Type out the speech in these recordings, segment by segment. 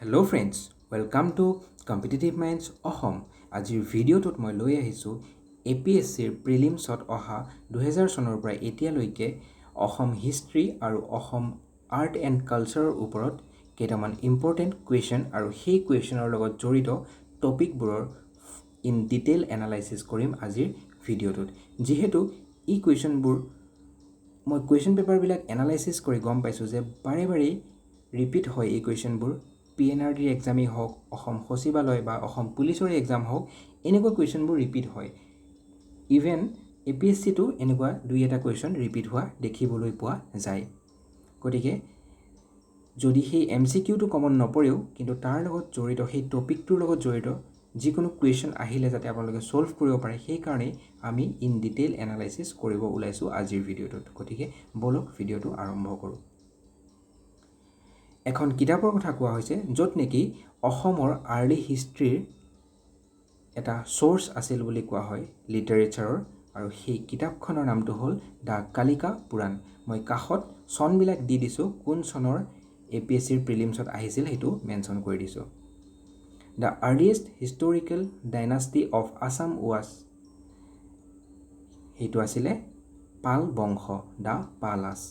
Hello friends, welcome to Competitive Minds Assam. আজিৰ ভিডিঅ'টোত মই লৈ আহিছোঁ APSCৰ প্ৰিলিমছত অহা 2000 চনৰ পৰা এতিয়ালৈকে অসম হিষ্ট্ৰী আৰু অসম আৰ্ট এণ্ড কালচাৰৰ ওপৰত কেইটামান ইম্পৰ্টেণ্ট কুৱেশ্যন আৰু সেই কুৱেশ্যনৰ লগত জড়িত টপিকবোৰৰ ইন ডিটেইল এনালাইচিছ কৰিম আজিৰ ভিডিঅ'টোত। যিহেতু এই কুৱেশ্যনবোৰ মই কুৱেশ্যন পেপাৰবিলাক এনালাইচিছ কৰি গম পাইছোঁ যে বাৰে বাৰে ৰিপিট হয় এই কুৱেশ্যনবোৰ। PNRD এক্সামেই হওক, অসম সচিবালয় বা অসম পুলিচৰ এক্সাম হওক, এনেকুৱা কুৱেশ্যনবোৰ ৰিপিট হয়। ইভেন APSCটো এনেকুৱা দুই এটা কুৱেশ্যন ৰিপিট হোৱা দেখিবলৈ পোৱা যায়। গতিকে যদি সেই MCQটো কমন নপৰেও কিন্তু তাৰ লগত জড়িত সেই টপিকটোৰ লগত জড়িত যিকোনো কুৱেশ্যন আহিলে যাতে আপোনালোকে ছল্ভ কৰিব পাৰে, সেইকাৰণেই আমি ইন ডিটেইল এনালাইচিছ কৰিব ওলাইছোঁ আজিৰ ভিডিঅ'টোত। গতিকে বলক ভিডিঅ'টো আৰম্ভ কৰোঁ। এখন কিতাপৰ কথা কোৱা হৈছে য'ত নেকি অসমৰ আৰ্লি হিষ্ট্ৰীৰ এটা সোৰ্স আছিল বুলি কোৱা হয় লিটাৰেচাৰৰ, আৰু সেই কিতাপখনৰ নামটো হ'ল দ্য কালিকা পুৰাণ। মই কাষত চনবিলাক দি দিছোঁ, কোন চনৰ APSCৰ প্ৰিলিমছত আহিছিল সেইটো মেনশ্যন কৰি দিছোঁ। The earliest historical dynasty of Assam was, সেইটো আছিলে পাল বংশ, দ্য পালাছ।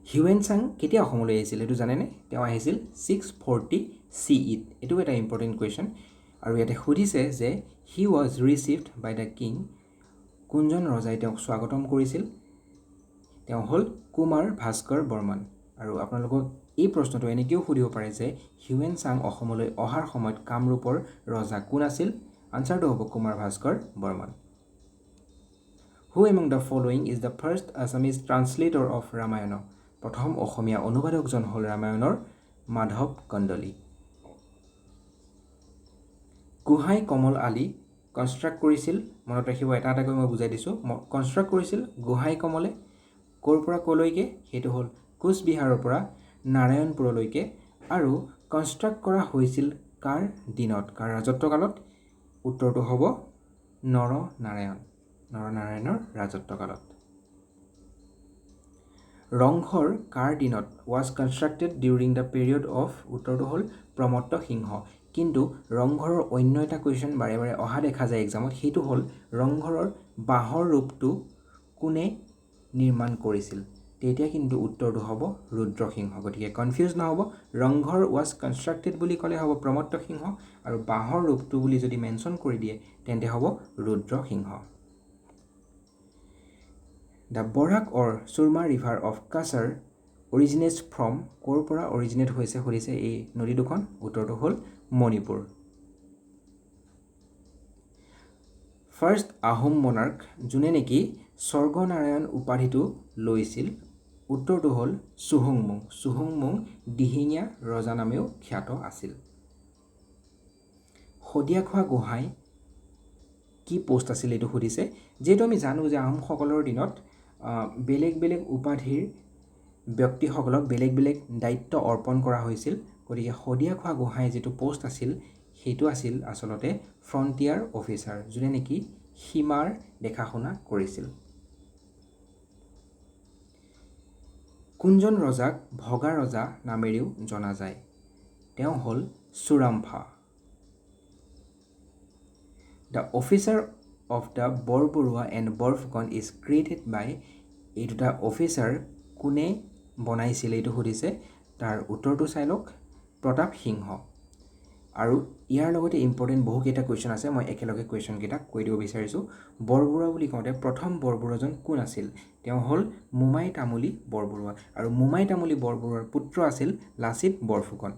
হিউৱেন চাং কেতিয়া অসমলৈ আহিছিল সেইটো জানেনে? তেওঁ আহিছিল 640 CE। এইটো এটা ইম্পৰ্টেণ্ট কুৱেশ্যন। আৰু ইয়াতে সুধিছে যে he was received by the king, কোনজন ৰজাই তেওঁক স্বাগতম কৰিছিল? তেওঁ হ'ল কুমাৰ ভাস্কৰ বৰ্মন। আৰু আপোনালোকক এই প্ৰশ্নটো এনেকৈও সুধিব পাৰে যে হিউৱেন চাং অসমলৈ অহাৰ সময়ত কামৰূপৰ ৰজা কোন আছিল? আনচাৰটো হ'ব Kumar Bhaskar Varman. Who among the following is the first Assamese translator of Ramayana? প্ৰথম অসমীয়া অনুবাদকজন হ'ল ৰামায়ণৰ মাধৱ কন্দলী। গোহাঁই কমল আলি কনষ্ট্ৰাক্ট কৰিছিল, মনত ৰাখিব এটা এটাকৈ মই বুজাই দিছোঁ। কনষ্ট্ৰাক্ট কৰিছিল গোহাঁই কমলে ক'ৰ পৰা ক'লৈকে? সেইটো হ'ল কোচবিহাৰৰ পৰা নাৰায়ণপুৰলৈকে। আৰু কনষ্ট্ৰাক্ট কৰা হৈছিল কাৰ দিনত, কাৰ ৰাজত্বকালত? উত্তৰটো হ'ব নৰনাৰায়ণৰ ৰাজত্বকালত। ৰংঘৰ কাৰ দিনত was constructed during the period of? উত্তৰটো হ'ল প্ৰমত্ত সিংহ। কিন্তু ৰংঘৰৰ অন্য এটা কুৱেশ্যন বাৰে বাৰে অহা দেখা যায় এক্সামত, সেইটো হ'ল ৰংঘৰৰ বাঁহৰ ৰূপটো কোনে নিৰ্মাণ কৰিছিল? তেতিয়া কিন্তু উত্তৰটো হ'ব ৰুদ্ৰসিংহ। গতিকে কনফিউজ নহ'ব, ৰংঘৰ ৱাজ কনষ্ট্ৰাক্টেড বুলি ক'লে হ'ব প্ৰমত্ত সিংহ, আৰু বাঁহৰ ৰূপটো বুলি যদি মেনশ্যন কৰি দিয়ে তেন্তে হ'ব Rudra Singha. The Barak or Surma river of Cachar originates from, ক'ৰ পৰা অৰিজিনেট হৈছে সুধিছে এই নদী দুখন? উত্তৰটো হ'ল মণিপুৰ। ফাৰ্ষ্ট আহোম মনাৰ্ক যোনে নেকি স্বৰ্গনাৰায়ণ উপাধিটো লৈছিল? উত্তৰটো হ'ল চুহুংমুং। চুহুংমুং দিহিঙীয়া ৰজা নামেও খ্যাত আছিল। শদিয়াখোৱা গোহাঁই কি পষ্ট আছিল এইটো সুধিছে। যিহেতু আমি জানো যে আহোমসকলৰ দিনত বেলেগ বেলেগ উপাধিৰ ব্যক্তিসকলক বেলেগ বেলেগ দায়িত্ব অৰ্পণ কৰা হৈছিল। গতিকে শদিয়াখোৱা গোহাঁই যিটো পষ্ট আছিল সেইটো আছিল আচলতে ফ্ৰণ্টিয়াৰ অফিচাৰ, যোনে নেকি সীমাৰ দেখাশুনা কৰিছিল। কোনজন ৰজাক ভগা ৰজা নামেৰেও জনা যায়? তেওঁ হ'ল Churampha. The officer of the Borbarua and Borphukan is created by, এই দুটা অফিচাৰ কোনে বনাইছিল এইটো সুধিছে। তাৰ উত্তৰটো চাই লওক, প্ৰতাপ সিংহ। আৰু ইয়াৰ লগতে ইম্পৰ্টেণ্ট বহুকেইটা কুৱেশ্যন আছে, মই একেলগে কুৱেশ্যনকেইটা কৈ দিব বিচাৰিছোঁ। বৰবৰুৱা বুলি কওঁতে প্ৰথম বৰবৰুৱাজন কোন আছিল? তেওঁ হ'ল মোমাই তামুলী বৰবৰুৱা, আৰু মোমাই তামুলী বৰবৰুৱাৰ পুত্ৰ আছিল লাচিত বৰফুকন।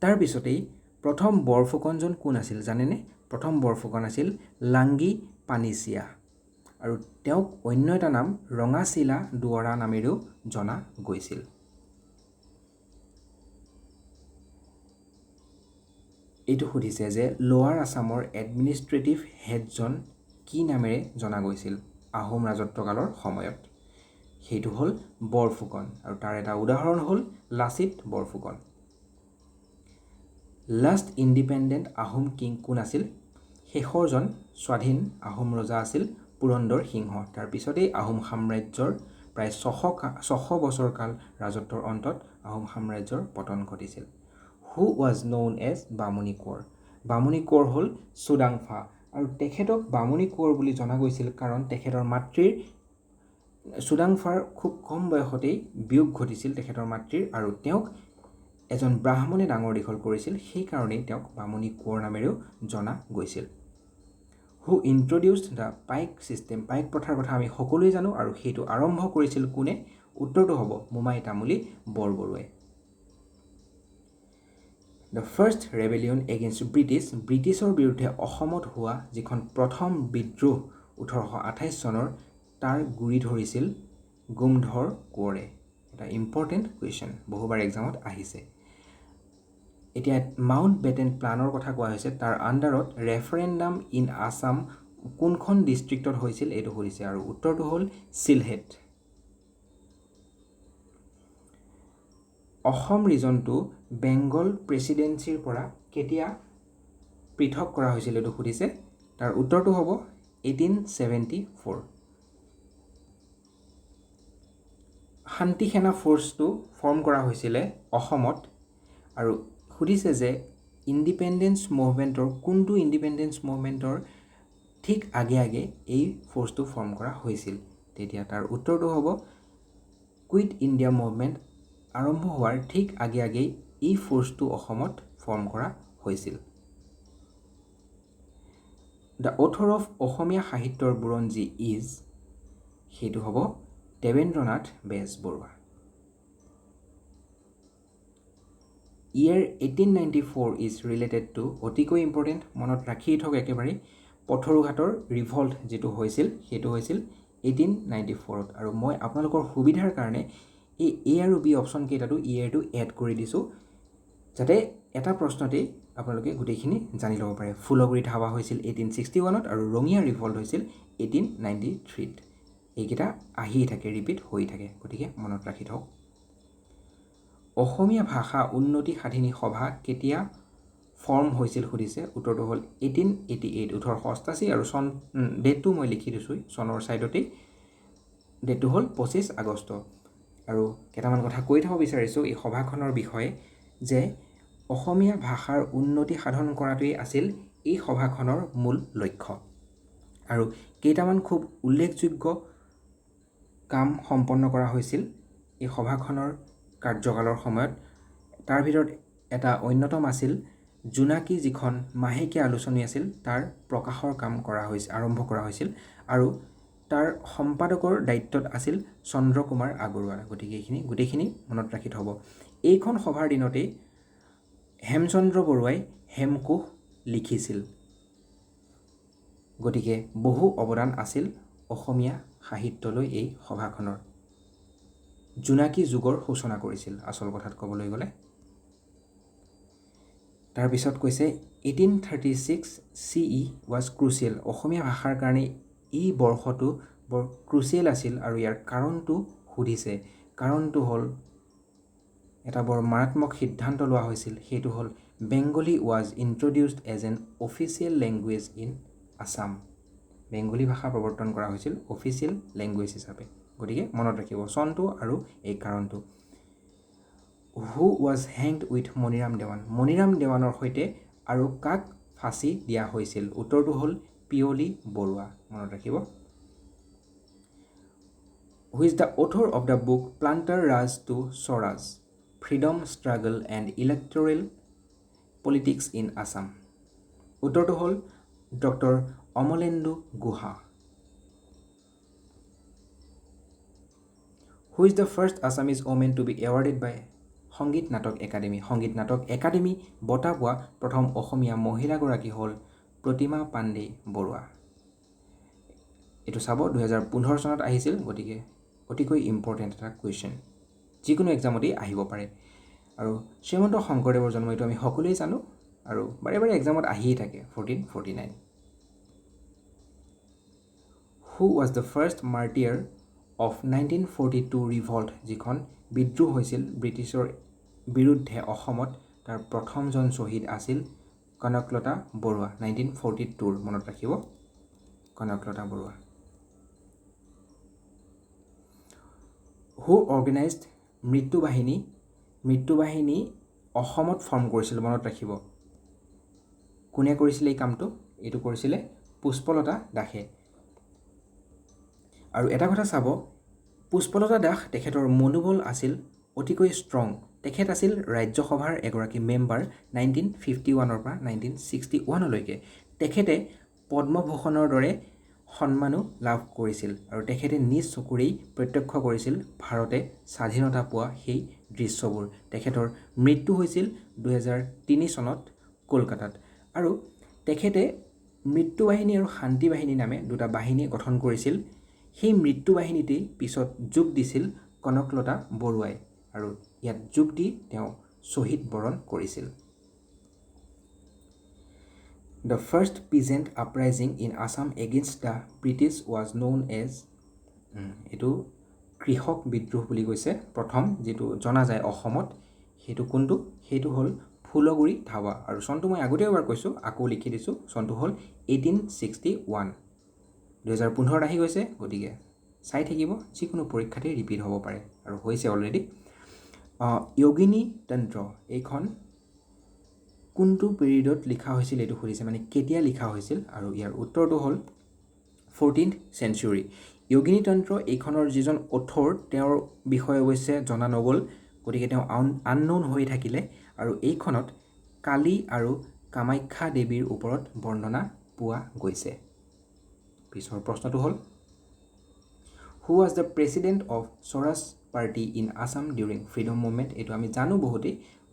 তাৰপিছতেই প্ৰথম বৰফুকনজন কোন আছিল জানেনে? প্ৰথম বৰফুকন আছিল লাংগি পানিছিয়া, আৰু তেওঁক অন্য এটা নাম ৰঙাচিলা দুৱৰা নামেৰেও জনা গৈছিল। এইটো সুধিছে যে লোৱাৰ আছামৰ এডমিনিষ্ট্ৰেটিভ হেডজন কি নামেৰে জনা গৈছিল আহোম ৰাজত্বকালৰ সময়ত? সেইটো হ'ল বৰফুকন, আৰু তাৰ এটা উদাহৰণ হ'ল Lachit Borphukan. Last independent Ahom king কোন আছিল? শেষৰজন স্বাধীন আহোম ৰজা আছিল পুৰন্দৰ সিংহ। তাৰপিছতেই আহোম সাম্ৰাজ্যৰ প্ৰায় 600 বছৰ কাল ৰাজত্বৰ অন্তত আহোম সাম্ৰাজ্যৰ পতন ঘটিছিল। হু ৱাজ ন'ন এজ বামুণী কোঁৱৰ। বামুণী কোঁৱৰ হ'ল চুডাংফা আৰু তেখেতক বামুণী কোঁৱৰ বুলি জনা গৈছিল কাৰণ তেখেতৰ মাতৃৰ চুডাংফাৰ খুব কম বয়সতেই বিয়োগ ঘটিছিল তেখেতৰ মাতৃৰ আৰু তেওঁক এজন ব্ৰাহ্মণে ডাঙৰ দীঘল কৰিছিল, সেইকাৰণেই তেওঁক বামুণী কোঁৱৰ নামেৰেও জনা গৈছিল। হু ইন্ট্ৰডিউচড দ্য পাইক ছিষ্টেম। পাইক প্ৰথাৰ কথা আমি সকলোৱে জানো আৰু সেইটো আৰম্ভ কৰিছিল কোনে? উত্তৰটো হ'ব মোমাই তামুলী বৰবৰুৱাই। দ্য ফাৰ্ষ্ট ৰেবেলিয়ন এগেইনষ্ট ব্ৰিটিছৰ বিৰুদ্ধে অসমত হোৱা যিখন প্ৰথম বিদ্ৰোহ 1828 চনৰ তাৰ গুৰি ধৰিছিল গোমধৰ কোঁৱৰে। এটা ইম্পৰ্টেণ্ট কুৱেশ্যন, বহুবাৰ এক্সামত আহিছে। এতিয়া মাউণ্ট বেটেন প্লানৰ কথা কোৱা হৈছে, তাৰ আণ্ডাৰত ৰেফাৰেণ্ডাম ইন আছাম কোনখন ডিষ্ট্ৰিক্টত হৈছিল এইটো সুধিছে আৰু উত্তৰটো হ'ল চিলহেট। অসম ৰিজনটো বেংগল প্ৰেচিডেঞ্চিৰ পৰা কেতিয়া পৃথক কৰা হৈছিল এইটো সুধিছে, তাৰ উত্তৰটো হ'ব 1874। শান্তি সেনা ফ'ৰ্চটো ফৰ্ম কৰা হৈছিলে অসমত আৰু সুধিছে যে ইণ্ডিপেণ্ডেঞ্চ মুভমেণ্টৰ কোনটো ইণ্ডিপেণ্ডেঞ্চ মুভমেণ্টৰ ঠিক আগে আগে এই ফ'ৰ্চটো ফৰ্ম কৰা হৈছিল, তেতিয়া তাৰ উত্তৰটো হ'ব কুইট ইণ্ডিয়া মুভমেণ্ট আৰম্ভ হোৱাৰ ঠিক আগে আগেই এই ফ'ৰ্চটো অসমত ফৰ্ম কৰা হৈছিল। দ্য অথৰ অফ অসমীয়া সাহিত্যৰ বুৰঞ্জী ইজ, সেইটো হ'ব Debendranath Bezbaruah. Year 1894 is related to, অতিকৈ ইম্পৰ্টেণ্ট, মনত ৰাখি থওক একেবাৰে, পথৰুঘাটৰ ৰিভল্ট যিটো হৈছিল সেইটো হৈছিল 1894ত আৰু মই আপোনালোকৰ সুবিধাৰ কাৰণে এই এ আৰু বি অপশ্যন কেইটাটো ইয়েৰটো এড কৰি দিছোঁ যাতে এটা প্ৰশ্নতেই আপোনালোকে গোটেইখিনি জানি ল'ব পাৰে। ফুলগুৰিত হাৱা হৈছিল 1861ত আৰু ৰঙিয়া ৰিভল্ট হৈছিল 1893ত। এইকেইটা আহিয়ে থাকে, ৰিপিট হৈ থাকে, গতিকে মনত ৰাখি থওক। অসমীয়া ভাষা উন্নতি সাধিনী সভা কেতিয়া ফৰ্ম হৈছিল সুধিছে, উত্তৰটো হ'ল 1888, 1888 আৰু চন ডেটটো মই লিখি দিছোঁ চনৰ ছাইডতেই, ডেটটো হ'ল 25 আগষ্ট। আৰু কেইটামান কথা কৈ থ'ব বিচাৰিছোঁ এই সভাখনৰ বিষয়ে যে অসমীয়া ভাষাৰ উন্নতি সাধন কৰাটোৱেই আছিল এই সভাখনৰ মূল লক্ষ্য আৰু কেইটামান খুব উল্লেখযোগ্য কাম সম্পন্ন কৰা হৈছিল এই সভাখনৰ কাৰ্যকালৰ সময়ত। তাৰ ভিতৰত এটা অন্যতম আছিল জোনাকী, যিখন মাহেকীয়া আলোচনী আছিল তাৰ প্ৰকাশৰ কাম আৰম্ভ কৰা হৈছিল আৰু তাৰ সম্পাদকৰ দায়িত্বত আছিল চন্দ্ৰ কুমাৰ আগৰৱালা। গতিকে এইখিনি গোটেইখিনি মনত ৰাখি থ'ব। এইখন সভাৰ দিনতেই হেমচন্দ্ৰ বৰুৱাই হেমকোষ লিখিছিল। গতিকে বহু অৱদান আছিল অসমীয়া সাহিত্যলৈ এই সভাখনৰ। জোনাকী যুগৰ সূচনা কৰিছিল আচল কথাত ক'বলৈ গ'লে। তাৰপিছত কৈছে 1836 CE ৱাজ ক্ৰুচিয়েল। অসমীয়া ভাষাৰ কাৰণে এই বৰ্ষটো বৰ ক্ৰুচিয়েল আছিল আৰু ইয়াৰ কাৰণটো সুধিছে। কাৰণটো হ'ল এটা বৰ মাৰাত্মক সিদ্ধান্ত লোৱা হৈছিল, সেইটো হ'ল Bengali was introduced as an official language in Assam. Bengali ভাষা প্ৰৱৰ্তন কৰা হৈছিল অফিচিয়েল লেংগুৱেজ হিচাপে। গতিকে মনত ৰাখিব চনটো আৰু এই কাৰণটো। Who was hanged with Maniram Dewan. Maniram দেৱানৰ সৈতে আৰু কাক ফাঁচি দিয়া হৈছিল, উত্তৰটো হ'ল পিয়লি বৰুৱা। মনত ৰাখিব। Who is the author of the book planter Raj to Swaraj, freedom struggle and electoral politics in Assam, উত্তৰটো হ'ল doctor Amalendu Guha. Who is the first Assamese women to be awarded by Sangeet Natak academy. সংগীত নাটক একাডেমী বঁটা পোৱা প্ৰথম অসমীয়া মহিলাগৰাকী হ'ল প্ৰতিমা পাণ্ডে বৰুৱা। এইটো চাব 2015 চনত আহিছিল, গতিকে অতিকৈ ইম্পৰ্টেণ্ট এটা কুৱেশ্যন, যিকোনো এক্সামতেই আহিব পাৰে। আৰু শ্ৰীমন্ত শংকৰদেৱৰ জন্ম এইটো আমি সকলোৱে জানো আৰু বাৰে বাৰে এক্সামত আহিয়ে থাকে 1449। Who was the first martyr of 1942 revolt, যিখন বিদ্ৰোহ হৈছিল ব্ৰিটিছৰ বিৰুদ্ধে অসমত, তাৰ প্ৰথমজন শ্বহীদ আছিল কনকলতা বৰুৱা। 1942 মনত ৰাখিব, কনকলতা বৰুৱা। হু অৰ্গেনাইজড মৃত্যুবাহিনী অসমত ফৰ্ম কৰিছিল মনত ৰাখিব কোনে কৰিছিলে এই কামটো এইটো কৰিছিলে পুষ্পলতা দাসে আৰু এটা কথা চাব পুষ্পলতা দাস তেখেতৰ মনোবল আছিল অতিকৈ ষ্ট্ৰং তেখেত আছিল ৰাজ্যসভাৰ এগৰাকী মেম্বাৰ 1951 পৰা 1961 লৈকে তেখেতে পদ্মভূষণৰ দৰে সন্মানো লাভ কৰিছিল আৰু তেখেতে নিজ চকুৰেই প্ৰত্যক্ষ কৰিছিল ভাৰতে স্বাধীনতা পোৱা সেই দৃশ্যবোৰ তেখেতৰ মৃত্যু হৈছিল 2003 চনত কলকাতাত আৰু তেখেতে মৃত্যুবাহিনী আৰু শান্তি বাহিনী নামে দুটা বাহিনী গঠন কৰিছিল সেই মৃত্যুবাহিনীতেই পিছত যোগ দিছিল কনকলতা বৰুৱাই আৰু ইয়াত যোগ দি তেওঁ শ্বহীদ বৰণ কৰিছিল The first peasant uprising in Assam against the British was known as এটো কৃষক বিদ্ৰোহ বুলি কৈছে প্ৰথম যেটো জনা যায় অসমত হেতু কোনটো হেতু হল ফুলগুৰি ধাৱা আৰু সন্তু মই আগতে এবাৰ কৈছো আকৌ লিখি দিছো সন্তু হল 1861 2015 আহি গৈছে গতিকে চাই থাকিব যিকোনো পৰীক্ষাতে ৰিপিট হ'ব পাৰে আৰু হৈছে অলৰেডি যোগিনী তন্ত্ৰ এইখন কোনটো পিৰিয়ডত লিখা হৈছিল এটো খুদিছে মানে কেতিয়া লিখা হৈছিল আৰু ইয়াৰ উত্তৰটো হল 14th century যোগিনী তন্ত্ৰ এইখনৰ যিজন অথৰ তেওঁৰ বিষয়ে অৱশ্যে জনা নগল গতিকে তেওঁ আননোন হৈ থাকিলে আৰু এইখনত কালী আৰু কামাখ্যা দেৱীৰ ওপৰত বৰ্ণনা পোৱা গৈছে পিছৰ প্ৰশ্নটো হল Who was the president of Swaraj Party in Assam during freedom movement এটো আমি জানো বহুতে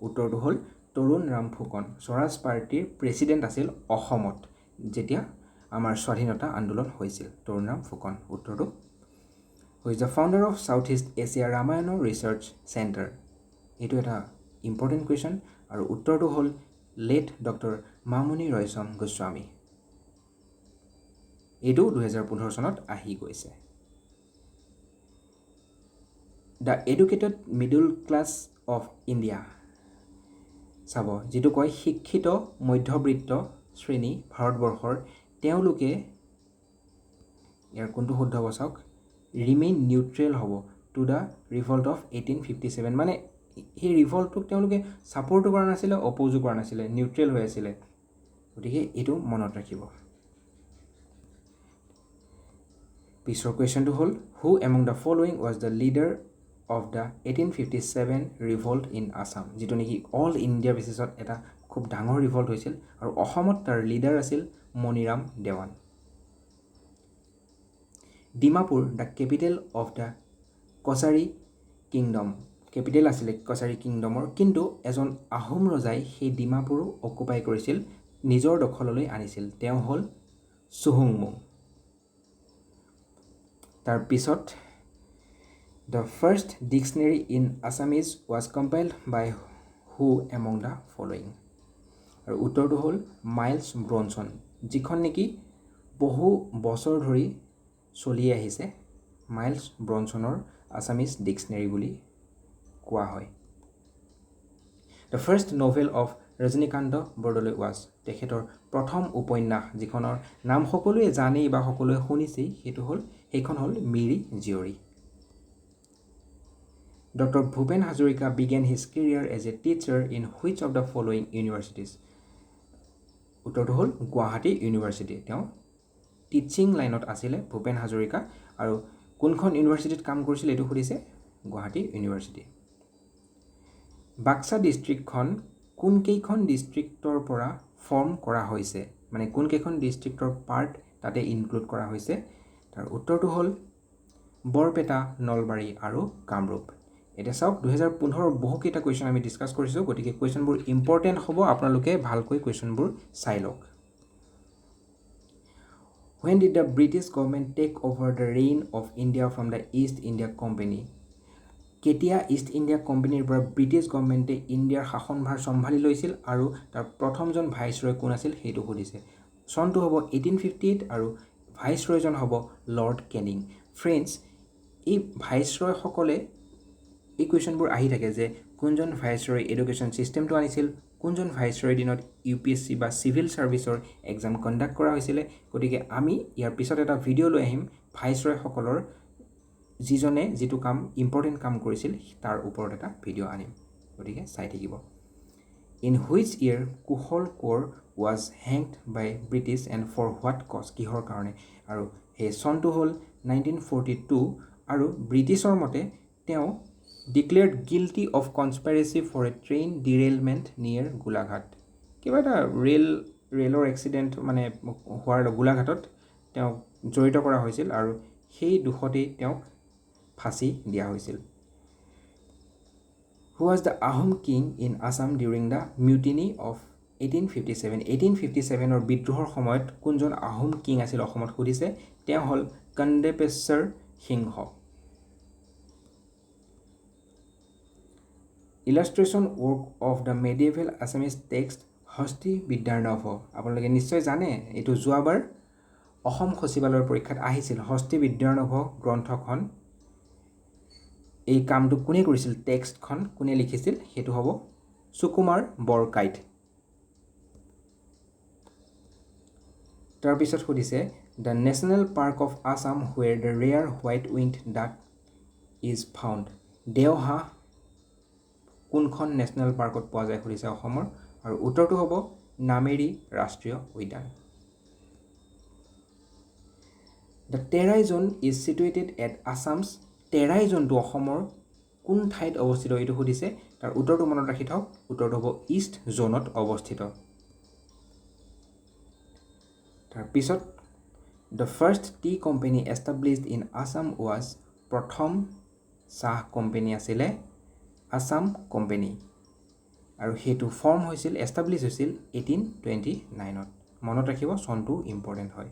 উত্তৰটো হল তৰুণ ৰাম ফুকন স্বৰাজ পাৰ্টিৰ প্ৰেসিডেন্ট আছিল অসমত যেতিয়া আমাৰ স্বাধীনতা আন্দোলন হৈছিল তৰুণ ৰাম ফুকন উত্তৰটো Who is the founder of Southeast Asia Ramayana Research Center এটো এটা ইম্পৰ্টেন্ট কোৱেশ্চন আৰু উত্তৰটো হল লেট ডক্টৰ মামুনি ৰয়ছম গোস্বামী এটো 2015 চনত আহি গৈছে The educated middle class of India চাব যেটো কয় শিক্ষিত মধ্যবিত্ত শ্ৰেণী ভাৰতবৰ্ষৰ তেওঁলোকে ইয়াৰ কোনটো শুদ্ধ হ'ব চাওক ৰিমেইন নিউট্ৰেল হ'ব টু দা ৰিভল্ট অফ 1857 মানে এই ৰিভল্টক তেওঁলোকে সাপোৰ্ট কৰা নাছিল অপোজ কৰা নাছিল নিউট্ৰেল হৈ আছিল গতিকে এটো মনত ৰাখিব পিছৰ কোৱেশ্চনটো হল who among the following was the leader of the 1857 revolt in Assam যেটো নেকি অল ইন্ডিয়া বেসিছত এটা খুব ডাঙৰ ৰিভল্ট হৈছিল আৰু অসমত তাৰ লিডাৰ আছিল Maniram Dewan Dimapur the capital of the Kachari kingdom capital আছিল কছাৰী কিংডমৰ কিন্তু এজন আহোম ৰজাই সেই ডিমাপুৰ অকুপাই কৰিছিল নিজৰ দখললৈ আনিছিল তেওঁ হল সুহুংমুং তাৰ পিছত The first dictionary in Assamese was compiled by who among the following? আৰু উত্তৰটো হল মাইলছ ব্ৰনছন যিখন নেকি বহু বছৰ ধৰি চলি আহিছে মাইলছ ব্ৰনছনৰ আসামিজ ডিক্সনাৰী বুলি কোৱা হয় The first novel of Rajanikanta Bordoloi was তেখেতৰ প্ৰথম উপন্যাস যিখনৰ নাম সকলোৱে জানে বা সকলোৱে শুনিছে সেইখন হল Miri Jiyori Dr. Bhupen Hazarika began his career as a teacher in which of the following universities? উত্তৰটো হল গুৱাহাটী ইউনিভাৰ্সিটি তেওঁ টিচিং লাইনত আছিল ভূপেন হাজৰিকা আৰু কোনখন ইউনিভাৰ্সিটিত কাম কৰিছিল এটো খুদিছে গুৱাহাটী ইউনিভাৰ্সিটি বাক্সা ডিস্ট্ৰিক্টখন কোন কেইখন ডিস্ট্ৰিক্টৰ পৰা ফৰ্ম কৰা হৈছে মানে কোন কেইখন ডিস্ট্ৰিক্টৰ পাৰ্ট তাতে ইনক্লুড কৰা হৈছে তাৰ উত্তৰটো হল বৰপেটা নলবাৰী আৰু কামৰূপ এটা চাওক 2015 বহু কেইটা কোৱেশ্চন আমি ডিসকাস কৰিছো গতিকে কোৱেশ্চনবোৰ ইম্পৰ্টেন্ট হ'ব আপোনালোকে ভালকৈ কোৱেশ্চনবোৰ চাই লওক When did the British government take over the reign of India from the East India Company কেতিয়া ইষ্ট ইণ্ডিয়া কোম্পানীৰ পৰা ব্ৰিটিছ গভৰ্ণমেণ্টে ইণ্ডিয়াৰ শাসনভাৰ সম্ভালি লৈছিল আৰু তাৰ প্ৰথমজন ভাইসৰয় কোন আছিল হেতু খুদিছে সনটো হ'ব 1858 আৰু ভাইসৰয়জন হ'ব লৰ্ড কেনিং ফ্ৰেন্ডছ এই ভাইসৰয় সকলে এই কোৱেশ্চনবোৰ আহি থাকে যে কোনজন ভাইসৰয় এডুকেশ্যন সিস্টেমটো আনিছিল কোনজন ভাইসৰয় দিনত ইউপিএসসি বা সিভিল সাৰ্ভিসৰ এক্সাম কণ্ডাক্ট কৰা হৈছিল গতিকে আমি ইয়াৰ পিছত এটা ভিডিও লৈ আহিম ভাইসৰয় সকলৰ যিজনে যিটো কাম ইম্পৰ্টেণ্ট কাম কৰিছিল তাৰ ওপৰত এটা ভিডিঅ' আনিম গতিকে চাই থাকিব in which year Kushal Konwar was hanged by British and for what cause কিহৰ কাৰণে আৰু সেই চনটো হ'ল 1942 আৰু ব্ৰিটিছৰ মতে তেওঁ declared guilty of conspiracy for a train derailment near Golaghat কিবা এটা ৰেলৰ এক্সিডেণ্ট মানে হোৱাৰ গোলাঘাটত তেওঁক জড়িত কৰা হৈছিল আৰু সেই দুখতেই তেওঁক ফাঁচি দিয়া হৈছিল Who was the Ahom king in Assam during the mutiny of 1857 1857 ৰ বিদ্ৰোহৰ সময়ত কোনজন আহোম কিং আছিল অসমত সুধিছে তেওঁ হ'ল কণ্ডেপেশ্বৰ সিংহ Illustration work of the medieval Assamese text হস্তি বিদ্যাৰ্ণভ আপোনালোকে নিশ্চয় জানে এইটো যোৱাবাৰ অসম সচিবালয়ৰ পৰীক্ষাত আহিছিল হস্তি বিদ্যাৰ্ণভ গ্ৰন্থখন এই কামটো কোনে কৰিছিল টেক্সটখন কোনে লিখিছিল হেতু হ'ব সুকুমাৰ বৰকাইত তাৰ পিছত সুধিছে the national park of Assam where the rare white winged duck is found দেওহা কোনখন নেশনেল পাৰ্কত পোৱা যায় সুধিছে অসমৰ আৰু উত্তৰটো হ'ব নামেৰি ৰাষ্ট্ৰীয় উদ্যান The Terai zone is situated at Assam's Terai zone to অসমৰ কোন ঠাইত অৱস্থিত এইটো সুধিছে তাৰ উত্তৰটো মনত ৰাখি থাকক উত্তৰটো হ'ব ইষ্ট জোনত অৱস্থিত তাৰ পিছত The first tea company established in Assam was প্ৰথম চাহ কোম্পানী আছিল আসাম কোম্পানী আৰু হেতু ফৰ্ম হৈছিল এষ্টাবলিশ হৈছিল 1829ত মনত ৰাখিব চনটো ইম্পৰ্টেন্ট হয়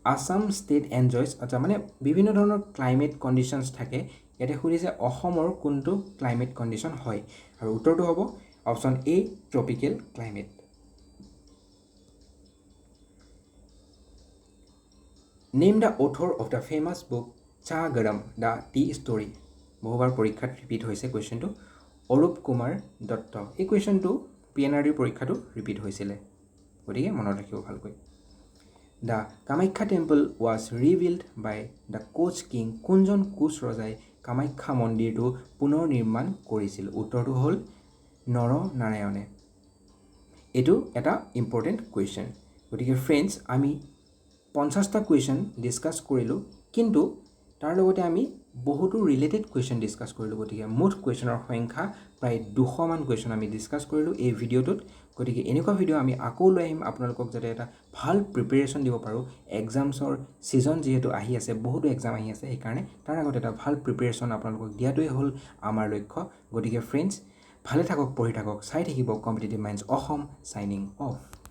আসাম ষ্টেট এনজয়ছ আচ্ছা মানে বিভিন্ন ধৰণৰ ক্লাইমেট কণ্ডিশ্যনছ থাকে ইয়াতে সুধিছে অসমৰ কোনটো ক্লাইমেট কণ্ডিশ্যন হয় আৰু উত্তৰটো হ'ব option A tropical climate name the author of the famous book চাহ গৰম দ্য টি ষ্টৰী বহুবাৰ পৰীক্ষাত ৰিপিট হৈছে কুৱেশ্যনটো অৰূপ কুমাৰ দত্ত এই কুৱেশ্যনটো পিএনআৰডিৰ পৰীক্ষাটো ৰিপিট হৈছিলে গতিকে মনত ৰাখিব ভালকৈ the Kamakhya temple was rebuild by the Koch king কোনজন কোচ ৰজাই কামাখ্যা মন্দিৰটো পুনৰ নিৰ্মাণ কৰিছিল উত্তৰটো হ'ল নৰনাৰায়ণে এইটো এটা ইম্পৰ্টেণ্ট কুৱেশ্যন গতিকে ফ্ৰেণ্ডছ আমি 50টা কুৱেশ্যন ডিছকাছ কৰিলোঁ কিন্তু তাৰ লগতে আমি বহুতো ৰিলেটেড কুৱেশ্যন ডিছকাছ কৰিলোঁ গতিকে মুঠ কুৱেশ্যনৰ সংখ্যা প্ৰায় 200 মান কুৱেশ্যন আমি ডিছকাছ কৰিলোঁ এই ভিডিঅ'টোত গতিকে এনেকুৱা ভিডিঅ' আমি আকৌ লৈ আহিম আপোনালোকক যাতে এটা ভাল প্ৰিপেৰেশ্যন দিব পাৰোঁ এক্সামছৰ ছিজন যিহেতু আহি আছে বহুতো এক্সাম আহি আছে সেইকাৰণে তাৰ আগত এটা ভাল প্ৰিপেৰেশ্যন আপোনালোকক দিয়াটোৱে হ'ল আমাৰ লক্ষ্য গতিকে ফ্ৰেণ্ডছ ভালে থাকক পঢ়ি থাকক চাই থাকিব competitive minds Assam signing of